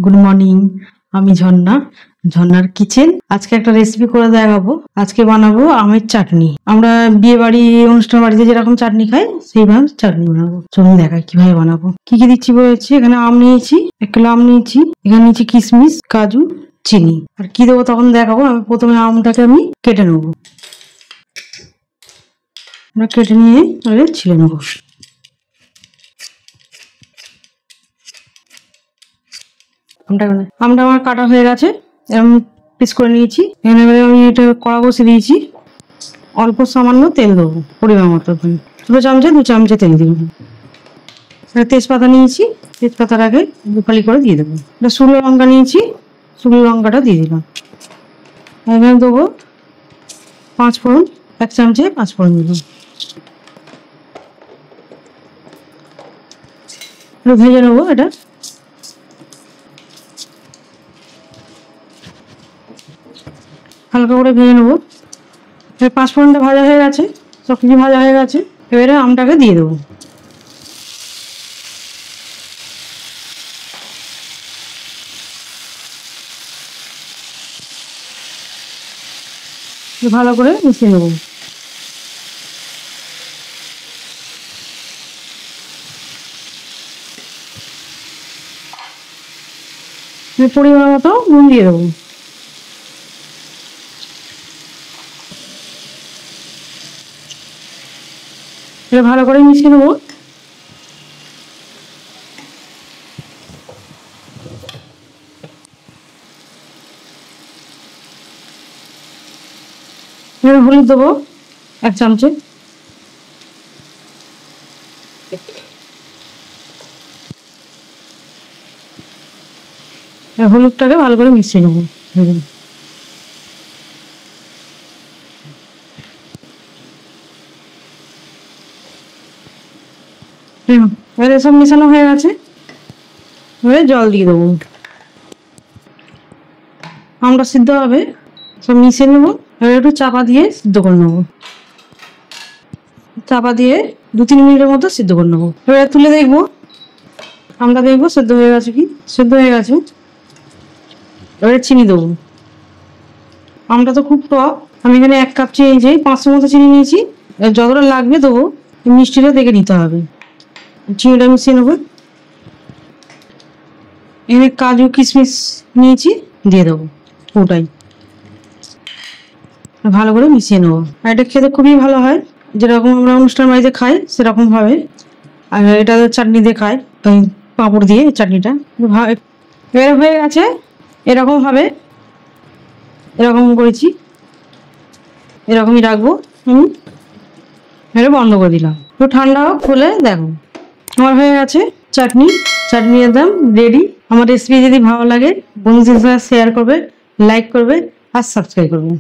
Good morning, আমি ঝর্ণা, ঝর্ণার kitchen. আজকে একটা রেসিপি করে দেখাবো। আজকে বানাবো আমের চাটনি। আমরা বিয়ে বাড়ি, অনুষ্ঠান বাড়িতে যেরকম চাটনি খাই সেইভাবে চাটনি বানাবো। চলুন দেখাই কিভাবে বানাবো। কি কি দিচ্ছি বলেছি, এখানে আম নিয়েছি, 1 কিলো আম নিয়েছি, এখানে নিয়েছি কিশমিশ, কাজু, চিনি। আর কি দেবো তখন দেখাবো। আমি প্রথমে আমটাকে আমি কেটে নেবো, কেটে নিয়ে ছিলে নেবো। আমটা আমার কাটা হয়ে গেছে, এরকম পিস করে নিয়েছি। এখানে আমি এটা কড়া বসিয়ে দিয়েছি, অল্প সামান্য তেল দেবো, পরিমাণ মতো। 2 চামচে 2 চামচে তেল দিব। তেজপাতা নিয়েছি, তেজপাতাটাকে দুফালি করে দিয়ে দেবো। এটা শুকনো লঙ্কা নিয়েছি, শুকনো লঙ্কাটা দিয়ে দিলাম। এখানে দেবো 5 ফোড়ন, 1 চামচে 5 ফোড়ন দেবো। ভেজে নেবো এটা। হালকা করে ভেজে নেবো। 5 ফোড়নটা ভাজা হয়ে গেছে, সব কিছু ভাজা হয়ে গেছে। এবারে আমটাকে দিয়ে দেবো। ভালো করে মিশিয়ে নেবো। পরিমাণ মতো নুন দিয়ে দেবো। এটা ভালো করে মিশিয়ে নেবো। এবার হলুদ দেবো 1 চামচে। হলুদটাকে ভালো করে মিশিয়ে নেবো। এবার এসব মেশানো হয়ে গেছে, এবারে জল দিয়ে দেবো। আমটা সিদ্ধ হবে, সব মিশিয়ে নেবো। এবার একটু চাপা দিয়ে সিদ্ধ করে নেবো। চাপা দিয়ে 2-3 মিনিটের মতো সিদ্ধ করে নেবো। এবার তুলে দেখবো, আমটা দেখবো সেদ্ধ হয়ে গেছে কি। সেদ্ধ হয়ে গেছে। এবারে চিনি দেবো। আমটা তো খুব টক, আমি এখানে 1 কাপ চিনি, 500 মতো চিনি নিয়েছি। যতটা লাগবে দেবো, মিষ্টিটা দেখে নিতে হবে। চিনিটা মিশিয়ে নেবো। এখানে কাজু কিশমিশ নিয়েছি, দিয়ে দেবো ওটাই। ভালো করে মিশিয়ে নেবো। আর এটা খেতে খুবই ভালো হয়, যেরকম আমরা অনুষ্ঠান বাড়িতে খাই সেরকম ভাবে। আর এটা চাটনি দিয়ে খাই, ওই পাঁপড় দিয়ে চাটনিটা। এবার হয়ে গেছে, এরকম ভাবে এরকম করেছি, এরকমই রাখবো। এটা বন্ধ করে দিলাম। একটু ঠান্ডা হোক, খুলে দেখো আমার হয়ে গেছে চাটনি। চাটনি একদম রেডি। আমার রেসিপি যদি ভালো লাগে বন্ধুদের সাথে শেয়ার করবে, লাইক করবে আর সাবস্ক্রাইব করবে।